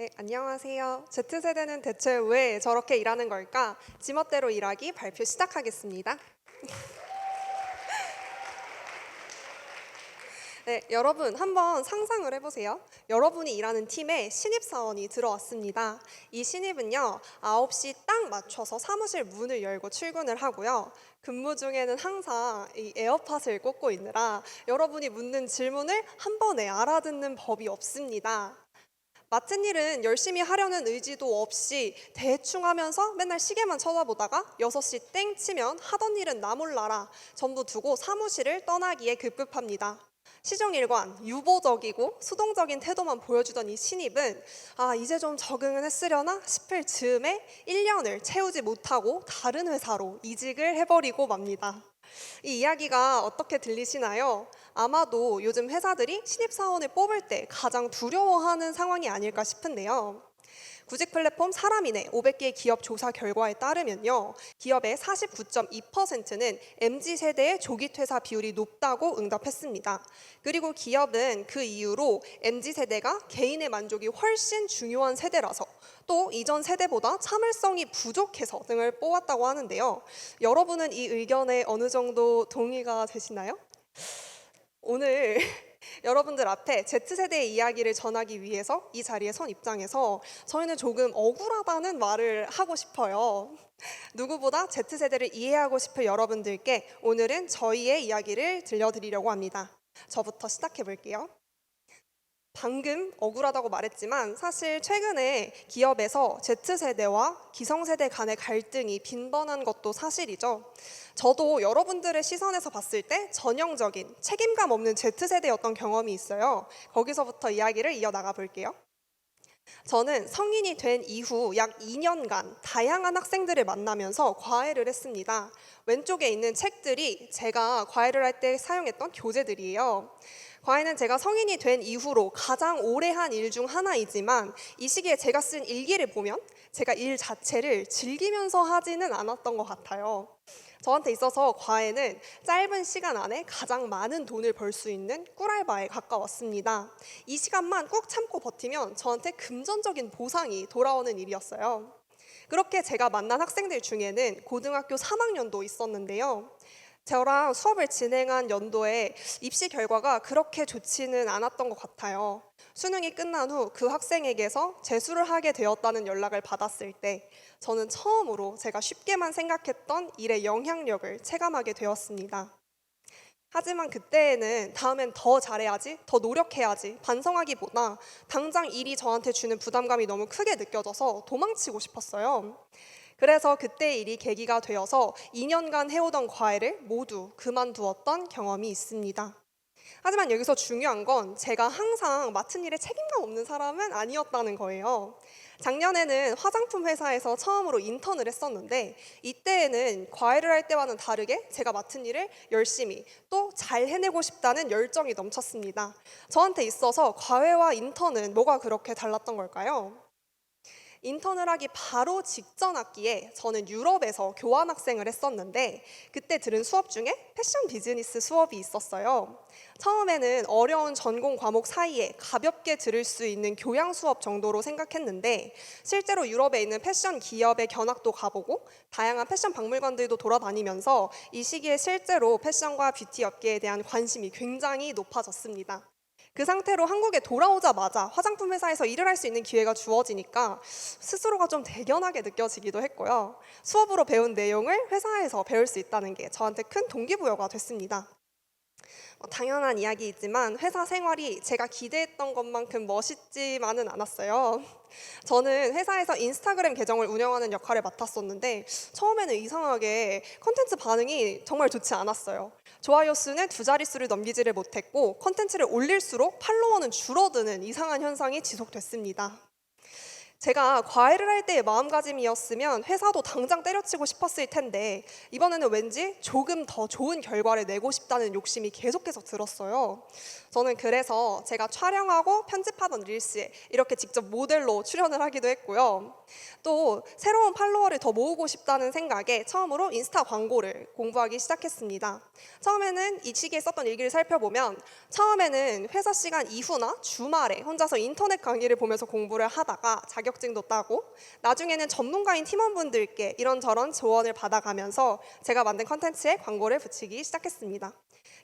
네, 안녕하세요. Z세대는 대체 왜 저렇게 일하는 걸까? 지멋대로 일하기 발표 시작하겠습니다. 네, 여러분 한번 상상을 해보세요. 여러분이 일하는 팀에 신입사원이 들어왔습니다. 이 신입은요, 9시 딱 맞춰서 사무실 문을 열고 출근을 하고요. 근무 중에는 항상 이 에어팟을 꽂고 있느라 여러분이 묻는 질문을 한 번에 알아듣는 법이 없습니다. 맡은 일은 열심히 하려는 의지도 없이 대충 하면서 맨날 시계만 쳐다보다가 6시 땡 치면 하던 일은 나 몰라라 전부 두고 사무실을 떠나기에 급급합니다. 시종일관 유보적이고 수동적인 태도만 보여주던 이 신입은 이제 좀 적응은 했으려나 싶을 즈음에 1년을 채우지 못하고 다른 회사로 이직을 해버리고 맙니다. 이 이야기가 어떻게 들리시나요? 아마도 요즘 회사들이 신입사원을 뽑을 때 가장 두려워하는 상황이 아닐까 싶은데요. 구직 플랫폼 사람이네 500개 기업 조사 결과에 따르면요. 기업의 49.2%는 MZ세대의 조기 퇴사 비율이 높다고 응답했습니다. 그리고 기업은 그 이유로 MZ세대가 개인의 만족이 훨씬 중요한 세대라서 또 이전 세대보다 참을성이 부족해서 등을 뽑았다고 하는데요. 여러분은 이 의견에 어느 정도 동의가 되시나요? 오늘 여러분들 앞에 Z세대의 이야기를 전하기 위해서 이 자리에 선 입장에서 저희는 조금 억울하다는 말을 하고 싶어요. 누구보다 Z세대를 이해하고 싶을 여러분들께 오늘은 저희의 이야기를 들려드리려고 합니다. 저부터 시작해 볼게요. 방금 억울하다고 말했지만 사실 최근에 기업에서 Z세대와 기성세대 간의 갈등이 빈번한 것도 사실이죠. 저도 여러분들의 시선에서 봤을 때 전형적인 책임감 없는 Z세대였던 경험이 있어요. 거기서부터 이야기를 이어나가 볼게요. 저는 성인이 된 이후 약 2년간 다양한 학생들을 만나면서 과외를 했습니다. 왼쪽에 있는 책들이 제가 과외를 할 때 사용했던 교재들이에요. 과외는 제가 성인이 된 이후로 가장 오래 한 일 중 하나이지만 이 시기에 제가 쓴 일기를 보면 제가 일 자체를 즐기면서 하지는 않았던 것 같아요. 저한테 있어서 과외는 짧은 시간 안에 가장 많은 돈을 벌 수 있는 꿀알바에 가까웠습니다. 이 시간만 꾹 참고 버티면 저한테 금전적인 보상이 돌아오는 일이었어요. 그렇게 제가 만난 학생들 중에는 고등학교 3학년도 있었는데요. 저랑 수업을 진행한 연도에 입시 결과가 그렇게 좋지는 않았던 것 같아요. 수능이 끝난 후 그 학생에게서 재수를 하게 되었다는 연락을 받았을 때 저는 처음으로 제가 쉽게만 생각했던 일의 영향력을 체감하게 되었습니다. 하지만 그때에는 다음엔 더 잘해야지, 더 노력해야지 반성하기보다 당장 일이 저한테 주는 부담감이 너무 크게 느껴져서 도망치고 싶었어요. 그래서 그때 일이 계기가 되어서 2년간 해오던 과외를 모두 그만두었던 경험이 있습니다. 하지만 여기서 중요한 건 제가 항상 맡은 일에 책임감 없는 사람은 아니었다는 거예요. 작년에는 화장품 회사에서 처음으로 인턴을 했었는데 이때에는 과외를 할 때와는 다르게 제가 맡은 일을 열심히 또 잘 해내고 싶다는 열정이 넘쳤습니다. 저한테 있어서 과외와 인턴은 뭐가 그렇게 달랐던 걸까요? 인턴을 하기 바로 직전 학기에 저는 유럽에서 교환학생을 했었는데 그때 들은 수업 중에 패션 비즈니스 수업이 있었어요. 처음에는 어려운 전공 과목 사이에 가볍게 들을 수 있는 교양 수업 정도로 생각했는데 실제로 유럽에 있는 패션 기업의 견학도 가보고 다양한 패션 박물관들도 돌아다니면서 이 시기에 실제로 패션과 뷰티 업계에 대한 관심이 굉장히 높아졌습니다. 그 상태로 한국에 돌아오자마자 화장품 회사에서 일을 할 수 있는 기회가 주어지니까 스스로가 좀 대견하게 느껴지기도 했고요. 수업으로 배운 내용을 회사에서 배울 수 있다는 게 저한테 큰 동기부여가 됐습니다. 당연한 이야기이지만 회사 생활이 제가 기대했던 것만큼 멋있지만은 않았어요. 저는 회사에서 인스타그램 계정을 운영하는 역할을 맡았었는데 처음에는 이상하게 컨텐츠 반응이 정말 좋지 않았어요. 좋아요 수는 두 자릿수를 넘기지를 못했고 컨텐츠를 올릴수록 팔로워는 줄어드는 이상한 현상이 지속됐습니다. 제가 과외를 할 때의 마음가짐이었으면 회사도 당장 때려치고 싶었을 텐데 이번에는 왠지 조금 더 좋은 결과를 내고 싶다는 욕심이 계속해서 들었어요. 저는 그래서 제가 촬영하고 편집하던 릴스에 이렇게 직접 모델로 출연을 하기도 했고요. 또 새로운 팔로워를 더 모으고 싶다는 생각에 처음으로 인스타 광고를 공부하기 시작했습니다. 처음에는 이 시기에 썼던 일기를 살펴보면 처음에는 회사 시간 이후나 주말에 혼자서 인터넷 강의를 보면서 공부를 하다가 자격증도 따고 나중에는 전문가인 팀원분들께 이런저런 조언을 받아가면서 제가 만든 컨텐츠에 광고를 붙이기 시작했습니다.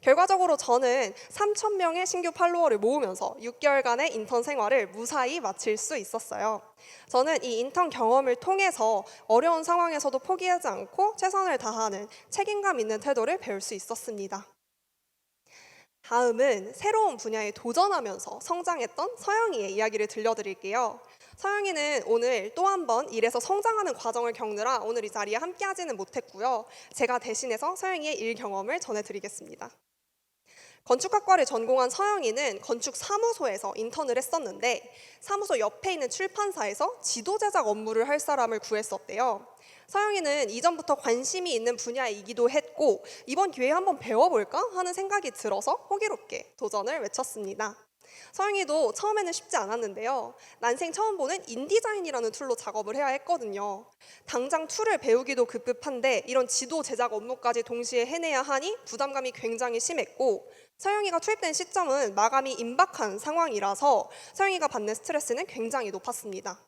결과적으로 저는 3,000명의 신규 팔로워를 모으면서 6개월간의 인턴 생활을 무사히 마칠 수 있었어요. 저는 이 인턴 경험을 통해서 어려운 상황에서도 포기하지 않고 최선을 다하는 책임감 있는 태도를 배울 수 있었습니다. 다음은 새로운 분야에 도전하면서 성장했던 서영이의 이야기를 들려드릴게요. 서영이는 오늘 또 한 번 일에서 성장하는 과정을 겪느라 오늘 이 자리에 함께하지는 못했고요. 제가 대신해서 서영이의 일 경험을 전해드리겠습니다. 건축학과를 전공한 서영이는 건축사무소에서 인턴을 했었는데 사무소 옆에 있는 출판사에서 지도 제작 업무를 할 사람을 구했었대요. 서영이는 이전부터 관심이 있는 분야이기도 했고 이번 기회에 한번 배워볼까 하는 생각이 들어서 호기롭게 도전을 외쳤습니다. 서영이도 처음에는 쉽지 않았는데요. 난생 처음 보는 인디자인이라는 툴로 작업을 해야 했거든요. 당장 툴을 배우기도 급급한데 이런 지도 제작 업무까지 동시에 해내야 하니 부담감이 굉장히 심했고 서영이가 투입된 시점은 마감이 임박한 상황이라서 서영이가 받는 스트레스는 굉장히 높았습니다.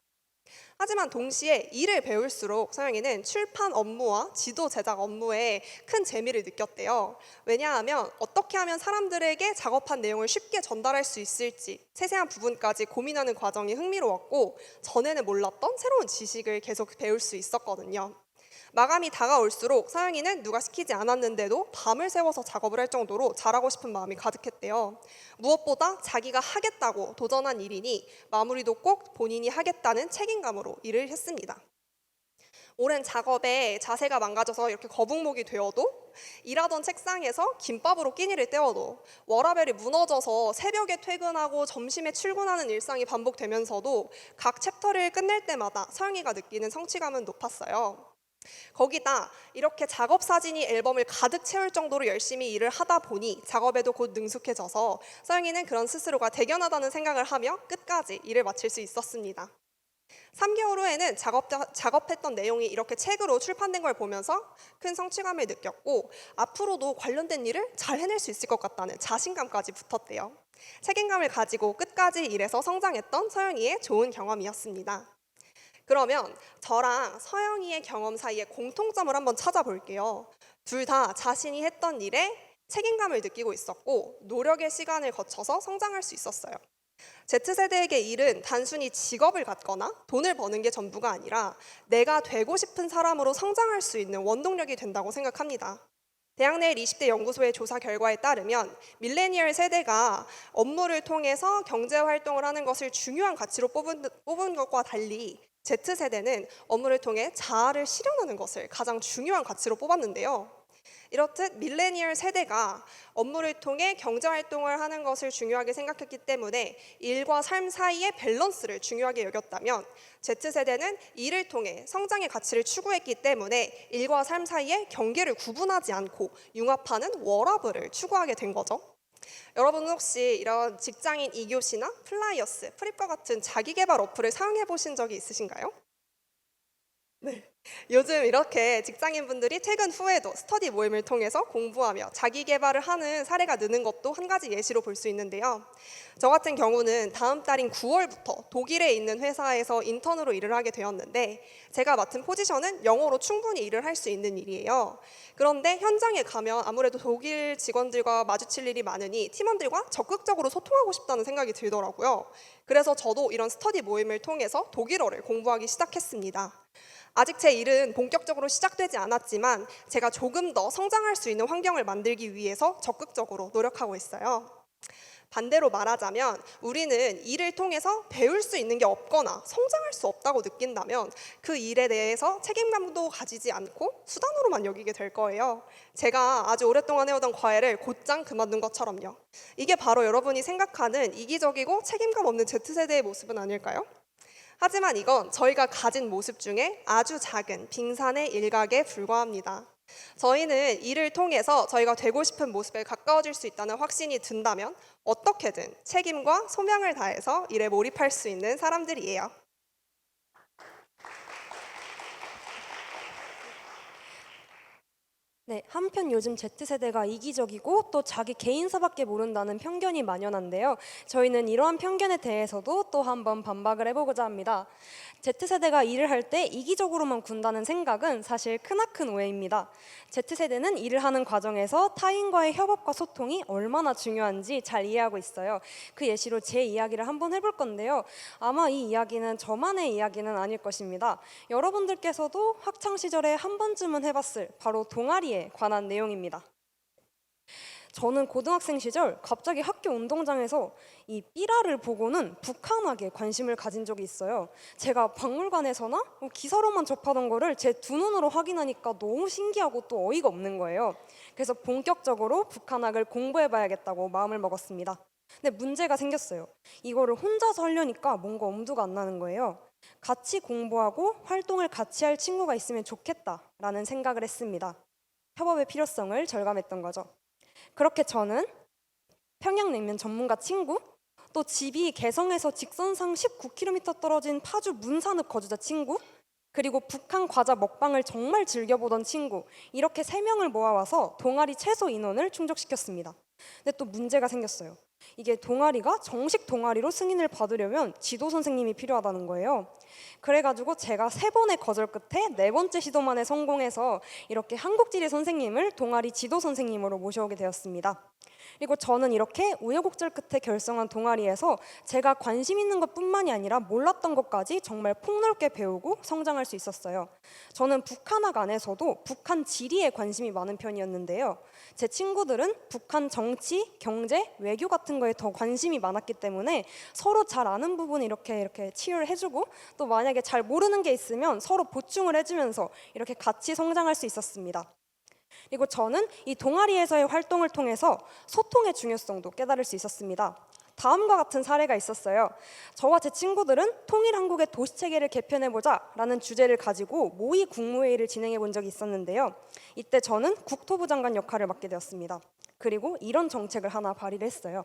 하지만 동시에 일을 배울수록 서영이는 출판 업무와 지도 제작 업무에 큰 재미를 느꼈대요. 왜냐하면 어떻게 하면 사람들에게 작업한 내용을 쉽게 전달할 수 있을지 세세한 부분까지 고민하는 과정이 흥미로웠고 전에는 몰랐던 새로운 지식을 계속 배울 수 있었거든요. 마감이 다가올수록 서영이는 누가 시키지 않았는데도 밤을 새워서 작업을 할 정도로 잘하고 싶은 마음이 가득했대요. 무엇보다 자기가 하겠다고 도전한 일이니 마무리도 꼭 본인이 하겠다는 책임감으로 일을 했습니다. 오랜 작업에 자세가 망가져서 이렇게 거북목이 되어도 일하던 책상에서 김밥으로 끼니를 때워도 워라밸이 무너져서 새벽에 퇴근하고 점심에 출근하는 일상이 반복되면서도 각 챕터를 끝낼 때마다 서영이가 느끼는 성취감은 높았어요. 거기다 이렇게 작업 사진이 앨범을 가득 채울 정도로 열심히 일을 하다 보니 작업에도 곧 능숙해져서 서영이는 그런 스스로가 대견하다는 생각을 하며 끝까지 일을 마칠 수 있었습니다. 3개월 후에는 작업했던 내용이 이렇게 책으로 출판된 걸 보면서 큰 성취감을 느꼈고 앞으로도 관련된 일을 잘 해낼 수 있을 것 같다는 자신감까지 붙었대요. 책임감을 가지고 끝까지 일해서 성장했던 서영이의 좋은 경험이었습니다. 그러면 저랑 서영이의 경험 사이에 공통점을 한번 찾아볼게요. 둘 다 자신이 했던 일에 책임감을 느끼고 있었고 노력의 시간을 거쳐서 성장할 수 있었어요. Z세대에게 일은 단순히 직업을 갖거나 돈을 버는 게 전부가 아니라 내가 되고 싶은 사람으로 성장할 수 있는 원동력이 된다고 생각합니다. 대학내일 20대 연구소의 조사 결과에 따르면 밀레니얼 세대가 업무를 통해서 경제 활동을 하는 것을 중요한 가치로 뽑은 것과 달리 Z세대는 업무를 통해 자아를 실현하는 것을 가장 중요한 가치로 뽑았는데요. 이렇듯 밀레니얼 세대가 업무를 통해 경제활동을 하는 것을 중요하게 생각했기 때문에 일과 삶 사이의 밸런스를 중요하게 여겼다면 Z세대는 일을 통해 성장의 가치를 추구했기 때문에 일과 삶 사이의 경계를 구분하지 않고 융합하는 워라밸을 추구하게 된 거죠. 여러분은 혹시 이런 직장인 2교시나 플라이어스, 프립과 같은 자기계발 어플을 사용해 보신 적이 있으신가요? 네. 요즘 이렇게 직장인분들이 퇴근 후에도 스터디 모임을 통해서 공부하며 자기 개발을 하는 사례가 느는 것도 한 가지 예시로 볼 수 있는데요. 저 같은 경우는 다음 달인 9월부터 독일에 있는 회사에서 인턴으로 일을 하게 되었는데 제가 맡은 포지션은 영어로 충분히 일을 할 수 있는 일이에요. 그런데 현장에 가면 아무래도 독일 직원들과 마주칠 일이 많으니 팀원들과 적극적으로 소통하고 싶다는 생각이 들더라고요. 그래서 저도 이런 스터디 모임을 통해서 독일어를 공부하기 시작했습니다. 아직 제 일은 본격적으로 시작되지 않았지만 제가 조금 더 성장할 수 있는 환경을 만들기 위해서 적극적으로 노력하고 있어요. 반대로 말하자면 우리는 일을 통해서 배울 수 있는 게 없거나 성장할 수 없다고 느낀다면 그 일에 대해서 책임감도 가지지 않고 수단으로만 여기게 될 거예요. 제가 아주 오랫동안 해오던 과외를 곧장 그만둔 것처럼요. 이게 바로 여러분이 생각하는 이기적이고 책임감 없는 Z세대의 모습은 아닐까요? 하지만 이건 저희가 가진 모습 중에 아주 작은 빙산의 일각에 불과합니다. 저희는 이를 통해서 저희가 되고 싶은 모습에 가까워질 수 있다는 확신이 든다면 어떻게든 책임과 소명을 다해서 일에 몰입할 수 있는 사람들이에요. 네, 한편 요즘 Z세대가 이기적이고 또 자기 개인사밖에 모른다는 편견이 만연한데요. 저희는 이러한 편견에 대해서도 또 한번 반박을 해보고자 합니다. Z세대가 일을 할 때 이기적으로만 군다는 생각은 사실 크나큰 오해입니다. Z세대는 일을 하는 과정에서 타인과의 협업과 소통이 얼마나 중요한지 잘 이해하고 있어요. 그 예시로 제 이야기를 한번 해볼 건데요. 아마 이 이야기는 저만의 이야기는 아닐 것입니다. 여러분들께서도 학창시절에 한 번쯤은 해봤을 바로 동아리에 관한 내용입니다. 저는 고등학생 시절 갑자기 학교 운동장에서 이 삐라를 보고는 북한학에 관심을 가진 적이 있어요. 제가 박물관에서나 기사로만 접하던 거를 제 두 눈으로 확인하니까 너무 신기하고 또 어이가 없는 거예요. 그래서 본격적으로 북한학을 공부해봐야겠다고 마음을 먹었습니다. 근데 문제가 생겼어요. 이거를 혼자서 하려니까 뭔가 엄두가 안 나는 거예요. 같이 공부하고 활동을 같이 할 친구가 있으면 좋겠다라는 생각을 했습니다. 협업의 필요성을 절감했던 거죠. 그렇게 저는 평양냉면 전문가 친구, 또 집이 개성에서 직선상 19km 떨어진 파주 문산읍 거주자 친구, 그리고 북한 과자 먹방을 정말 즐겨보던 친구, 이렇게 3명을 모아와서 동아리 최소 인원을 충족시켰습니다. 근데 또 문제가 생겼어요. 이게 동아리가 정식 동아리로 승인을 받으려면 지도 선생님이 필요하다는 거예요. 그래가지고 제가 3번의 거절 끝에 4번째 시도만에 성공해서 이렇게 한국지리 선생님을 동아리 지도 선생님으로 모셔오게 되었습니다. 그리고 저는 이렇게 우여곡절 끝에 결성한 동아리에서 제가 관심 있는 것뿐만이 아니라 몰랐던 것까지 정말 폭넓게 배우고 성장할 수 있었어요. 저는 북한학 안에서도 북한 지리에 관심이 많은 편이었는데요. 제 친구들은 북한 정치, 경제, 외교 같은 거에 더 관심이 많았기 때문에 서로 잘 아는 부분 이렇게 치유를 해주고, 또 만약에 잘 모르는 게 있으면 서로 보충을 해주면서 이렇게 같이 성장할 수 있었습니다. 그리고 저는 이 동아리에서의 활동을 통해서 소통의 중요성도 깨달을 수 있었습니다. 다음과 같은 사례가 있었어요. 저와 제 친구들은 통일한국의 도시체계를 개편해보자 라는 주제를 가지고 모의 국무회의를 진행해 본 적이 있었는데요. 이때 저는 국토부 장관 역할을 맡게 되었습니다. 그리고 이런 정책을 하나 발의를 했어요.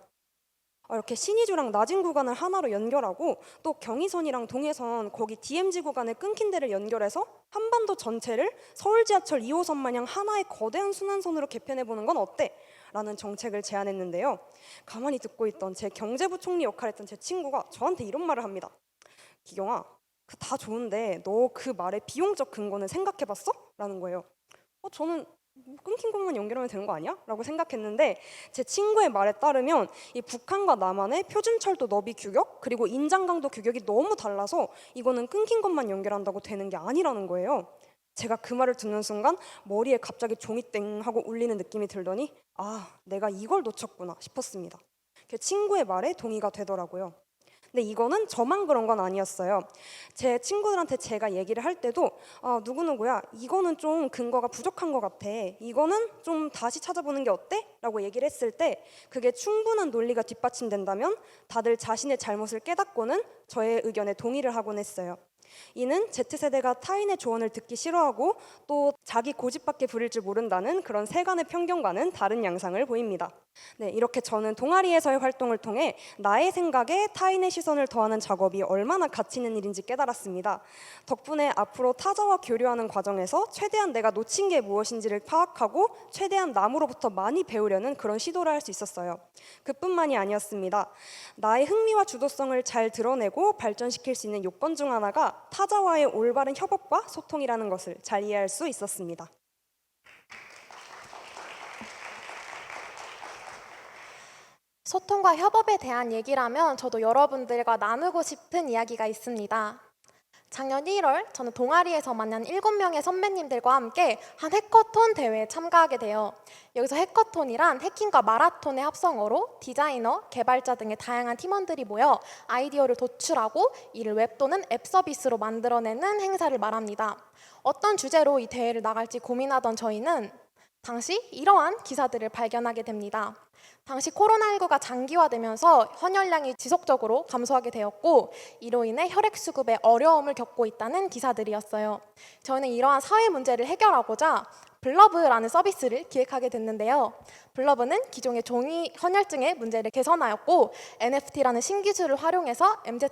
이렇게 신의주랑 나진 구간을 하나로 연결하고, 또 경의선이랑 동해선 거기 DMZ 구간에 끊긴 데를 연결해서 한반도 전체를 서울 지하철 2호선 마냥 하나의 거대한 순환선으로 개편해보는 건 어때? 라는 정책을 제안했는데요. 가만히 듣고 있던 제 경제부총리 역할을 했던 제 친구가 저한테 이런 말을 합니다. 기경아, 그 다 좋은데 너 그 말의 비용적 근거는 생각해봤어? 라는 거예요. 저는 끊긴 것만 연결하면 되는 거 아니야? 라고 생각했는데, 제 친구의 말에 따르면 이 북한과 남한의 표준철도 너비 규격 그리고 인장강도 규격이 너무 달라서 이거는 끊긴 것만 연결한다고 되는 게 아니라는 거예요. 제가 그 말을 듣는 순간 머리에 갑자기 종이 땡 하고 울리는 느낌이 들더니, 아, 내가 이걸 놓쳤구나 싶었습니다. 친구의 말에 동의가 되더라고요. 근데 이거는 저만 그런 건 아니었어요. 제 친구들한테 제가 얘기를 할 때도 누구누구야, 이거는 좀 근거가 부족한 것 같아. 이거는 좀 다시 찾아보는 게 어때? 라고 얘기를 했을 때 그게 충분한 논리가 뒷받침된다면 다들 자신의 잘못을 깨닫고는 저의 의견에 동의를 하곤 했어요. 이는 Z세대가 타인의 조언을 듣기 싫어하고 또 자기 고집밖에 부릴 줄 모른다는 그런 세간의 편견과는 다른 양상을 보입니다. 네, 이렇게 저는 동아리에서의 활동을 통해 나의 생각에 타인의 시선을 더하는 작업이 얼마나 가치 있는 일인지 깨달았습니다. 덕분에 앞으로 타자와 교류하는 과정에서 최대한 내가 놓친 게 무엇인지를 파악하고 최대한 남으로부터 많이 배우려는 그런 시도를 할 수 있었어요. 그뿐만이 아니었습니다. 나의 흥미와 주도성을 잘 드러내고 발전시킬 수 있는 요건 중 하나가 타자와의 올바른 협업과 소통이라는 것을 잘 이해할 수 있었습니다. 소통과 협업에 대한 얘기라면 저도 여러분들과 나누고 싶은 이야기가 있습니다. 작년 1월 저는 동아리에서 만난 7명의 선배님들과 함께 한 해커톤 대회에 참가하게 돼요. 여기서 해커톤이란 해킹과 마라톤의 합성어로 디자이너, 개발자 등의 다양한 팀원들이 모여 아이디어를 도출하고 이를 웹 또는 앱 서비스로 만들어내는 행사를 말합니다. 어떤 주제로 이 대회를 나갈지 고민하던 저희는 당시 이러한 기사들을 발견하게 됩니다. 당시 코로나19가 장기화되면서 헌혈량이 지속적으로 감소하게 되었고 이로 인해 혈액 수급에 어려움을 겪고 있다는 기사들이었어요. 저희는 이러한 사회 문제를 해결하고자 블러브라는 서비스를 기획하게 됐는데요. 블러브는 기존의 종이 헌혈증의 문제를 개선하였고 NFT라는 신기술을 활용해서 MZ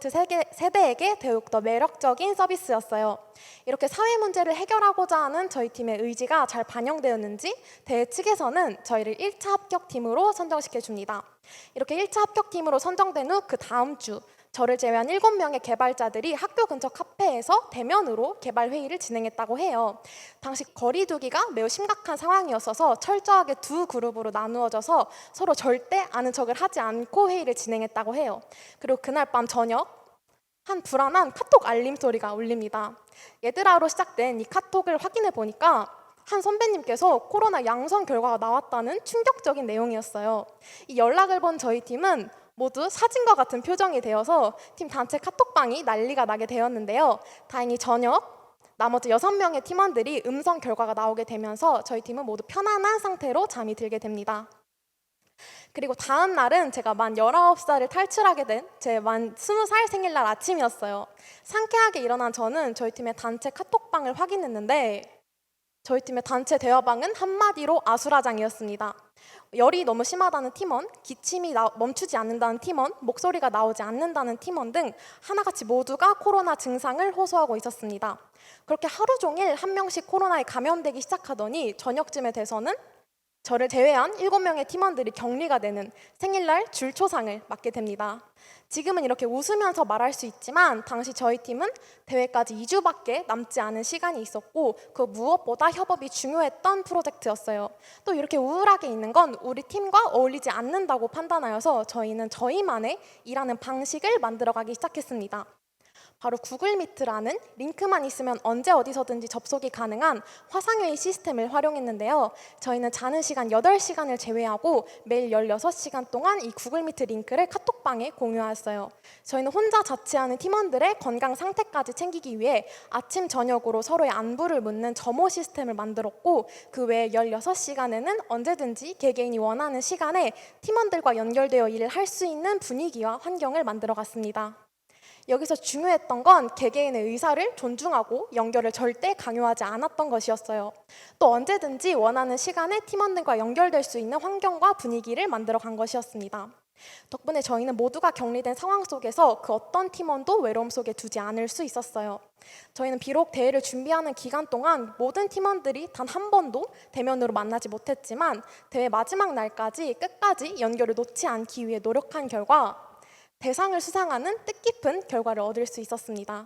세대에게 더욱더 매력적인 서비스였어요. 이렇게 사회 문제를 해결하고자 하는 저희 팀의 의지가 잘 반영되었는지 대회 측에서는 저희를 1차 합격팀으로 선정시켜줍니다. 이렇게 1차 합격팀으로 선정된 후 그 다음 주 저를 제외한 7명의 개발자들이 학교 근처 카페에서 대면으로 개발 회의를 진행했다고 해요. 당시 거리두기가 매우 심각한 상황이었어서 철저하게 두 그룹으로 나누어져서 서로 절대 아는 척을 하지 않고 회의를 진행했다고 해요. 그리고 그날 밤 저녁 한 불안한 카톡 알림 소리가 울립니다. 얘들아로 시작된 이 카톡을 확인해 보니까 한 선배님께서 코로나 양성 결과가 나왔다는 충격적인 내용이었어요. 이 연락을 본 저희 팀은 모두 사진과 같은 표정이 되어서 팀 단체 카톡방이 난리가 나게 되었는데요. 다행히 저녁 나머지 6명의 팀원들이 음성 결과가 나오게 되면서 저희 팀은 모두 편안한 상태로 잠이 들게 됩니다. 그리고 다음 날은 제가 만 19살을 탈출하게 된 제 만 20살 생일날 아침이었어요. 상쾌하게 일어난 저는 저희 팀의 단체 카톡방을 확인했는데 저희 팀의 단체 대화방은 한마디로 아수라장이었습니다. 열이 너무 심하다는 팀원, 기침이 멈추지 않는다는 팀원, 목소리가 나오지 않는다는 팀원 등 하나같이 모두가 코로나 증상을 호소하고 있었습니다. 그렇게 하루 종일 한 명씩 코로나에 감염되기 시작하더니 저녁쯤에 돼서는 저를 제외한 7명의 팀원들이 격리가 되는 생일날 줄초상을 맞게 됩니다. 지금은 이렇게 웃으면서 말할 수 있지만 당시 저희 팀은 대회까지 2주밖에 남지 않은 시간이 있었고 그 무엇보다 협업이 중요했던 프로젝트였어요. 또 이렇게 우울하게 있는 건 우리 팀과 어울리지 않는다고 판단하여서 저희는 저희만의 일하는 방식을 만들어가기 시작했습니다. 바로 구글 미트라는 링크만 있으면 언제 어디서든지 접속이 가능한 화상회의 시스템을 활용했는데요. 저희는 자는 시간 8시간을 제외하고 매일 16시간 동안 이 구글 미트 링크를 카톡방에 공유하였어요. 저희는 혼자 자취하는 팀원들의 건강 상태까지 챙기기 위해 아침 저녁으로 서로의 안부를 묻는 점호 시스템을 만들었고 그 외에 16시간에는 언제든지 개개인이 원하는 시간에 팀원들과 연결되어 일을 할 수 있는 분위기와 환경을 만들어 갔습니다. 여기서 중요했던 건 개개인의 의사를 존중하고 연결을 절대 강요하지 않았던 것이었어요. 또 언제든지 원하는 시간에 팀원들과 연결될 수 있는 환경과 분위기를 만들어 간 것이었습니다. 덕분에 저희는 모두가 격리된 상황 속에서 그 어떤 팀원도 외로움 속에 두지 않을 수 있었어요. 저희는 비록 대회를 준비하는 기간 동안 모든 팀원들이 단 한 번도 대면으로 만나지 못했지만 대회 마지막 날까지 끝까지 연결을 놓지 않기 위해 노력한 결과 대상을 수상하는 뜻깊은 결과를 얻을 수 있었습니다.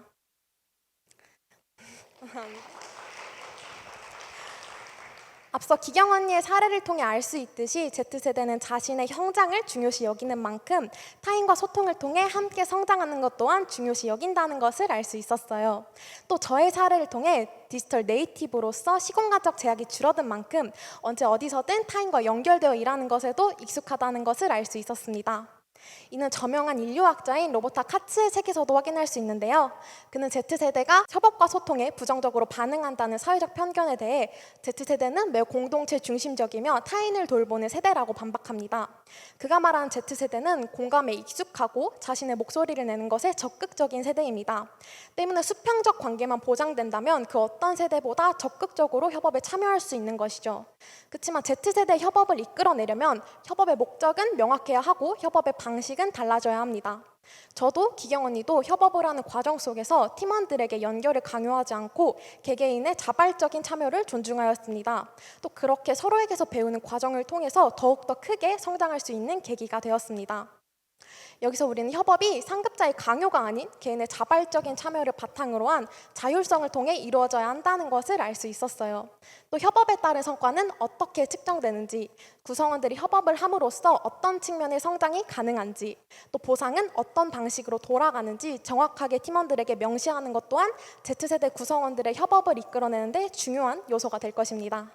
앞서 기경 언니의 사례를 통해 알 수 있듯이 Z세대는 자신의 성장을 중요시 여기는 만큼 타인과 소통을 통해 함께 성장하는 것 또한 중요시 여긴다는 것을 알 수 있었어요. 또 저의 사례를 통해 디지털 네이티브로서 시공간적 제약이 줄어든 만큼 언제 어디서든 타인과 연결되어 일하는 것에도 익숙하다는 것을 알 수 있었습니다. 이는 저명한 인류학자인 로버타 카츠의 책에서도 확인할 수 있는데요. 그는 Z세대가 협업과 소통에 부정적으로 반응한다는 사회적 편견에 대해 Z세대는 매우 공동체 중심적이며 타인을 돌보는 세대라고 반박합니다. 그가 말하는 Z세대는 공감에 익숙하고 자신의 목소리를 내는 것에 적극적인 세대입니다. 때문에 수평적 관계만 보장된다면 그 어떤 세대보다 적극적으로 협업에 참여할 수 있는 것이죠. 그렇지만 Z세대 협업을 이끌어내려면 협업의 목적은 명확해야 하고 협업의 방식은 달라져야 합니다. 저도 기경 언니도 협업을 하는 과정 속에서 팀원들에게 연결을 강요하지 않고 개개인의 자발적인 참여를 존중하였습니다. 또 그렇게 서로에게서 배우는 과정을 통해서 더욱더 크게 성장할 수 있는 계기가 되었습니다. 여기서 우리는 협업이 상급자의 강요가 아닌 개인의 자발적인 참여를 바탕으로 한 자율성을 통해 이루어져야 한다는 것을 알 수 있었어요. 또 협업에 따른 성과는 어떻게 측정되는지, 구성원들이 협업을 함으로써 어떤 측면의 성장이 가능한지, 또 보상은 어떤 방식으로 돌아가는지 정확하게 팀원들에게 명시하는 것 또한 Z세대 구성원들의 협업을 이끌어내는 데 중요한 요소가 될 것입니다.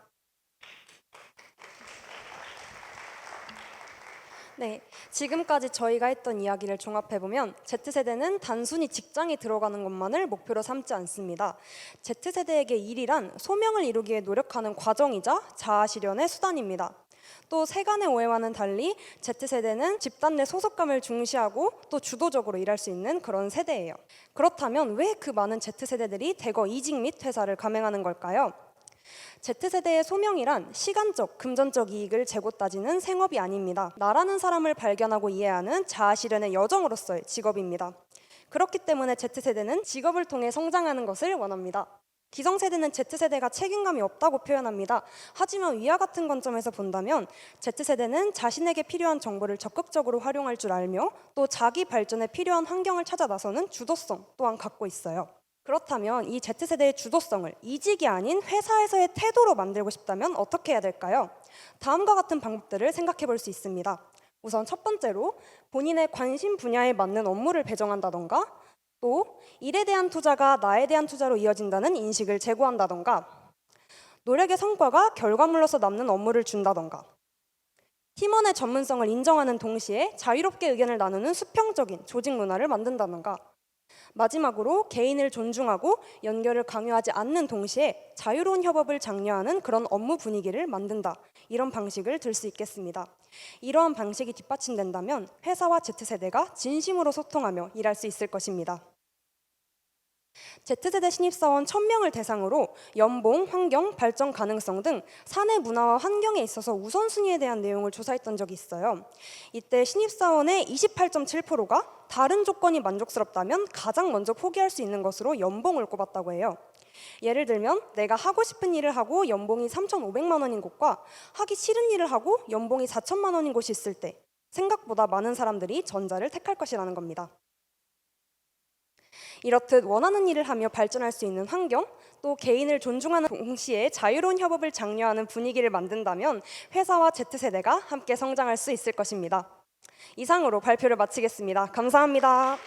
네, 지금까지 저희가 했던 이야기를 종합해보면 Z세대는 단순히 직장에 들어가는 것만을 목표로 삼지 않습니다. Z세대에게 일이란 소명을 이루기에 노력하는 과정이자 자아 실현의 수단입니다. 또 세간의 오해와는 달리 Z세대는 집단 내 소속감을 중시하고 또 주도적으로 일할 수 있는 그런 세대예요. 그렇다면 왜 그 많은 Z세대들이 대거 이직 및 퇴사를 감행하는 걸까요? Z세대의 소명이란 시간적, 금전적 이익을 재고 따지는 생업이 아닙니다. 나라는 사람을 발견하고 이해하는 자아 실현의 여정으로서의 직업입니다. 그렇기 때문에 Z세대는 직업을 통해 성장하는 것을 원합니다. 기성세대는 Z세대가 책임감이 없다고 표현합니다. 하지만 위와 같은 관점에서 본다면 Z세대는 자신에게 필요한 정보를 적극적으로 활용할 줄 알며 또 자기 발전에 필요한 환경을 찾아 나서는 주도성 또한 갖고 있어요. 그렇다면 이 Z세대의 주도성을 이직이 아닌 회사에서의 태도로 만들고 싶다면 어떻게 해야 될까요? 다음과 같은 방법들을 생각해 볼 수 있습니다. 우선 첫 번째로 본인의 관심 분야에 맞는 업무를 배정한다던가 또 일에 대한 투자가 나에 대한 투자로 이어진다는 인식을 제고한다던가 노력의 성과가 결과물로서 남는 업무를 준다던가 팀원의 전문성을 인정하는 동시에 자유롭게 의견을 나누는 수평적인 조직 문화를 만든다던가 마지막으로 개인을 존중하고 연결을 강요하지 않는 동시에 자유로운 협업을 장려하는 그런 업무 분위기를 만든다. 이런 방식을 들 수 있겠습니다. 이러한 방식이 뒷받침된다면 회사와 Z세대가 진심으로 소통하며 일할 수 있을 것입니다. Z세대 신입사원 1000명을 대상으로 연봉, 환경, 발전 가능성 등 사내 문화와 환경에 있어서 우선순위에 대한 내용을 조사했던 적이 있어요. 이때 신입사원의 28.7%가 다른 조건이 만족스럽다면 가장 먼저 포기할 수 있는 것으로 연봉을 꼽았다고 해요. 예를 들면 내가 하고 싶은 일을 하고 연봉이 3,500만 원인 곳과 하기 싫은 일을 하고 연봉이 4천만 원인 곳이 있을 때 생각보다 많은 사람들이 전자를 택할 것이라는 겁니다. 이렇듯 원하는 일을 하며 발전할 수 있는 환경, 또 개인을 존중하는 동시에 자유로운 협업을 장려하는 분위기를 만든다면 회사와 Z세대가 함께 성장할 수 있을 것입니다. 이상으로 발표를 마치겠습니다. 감사합니다.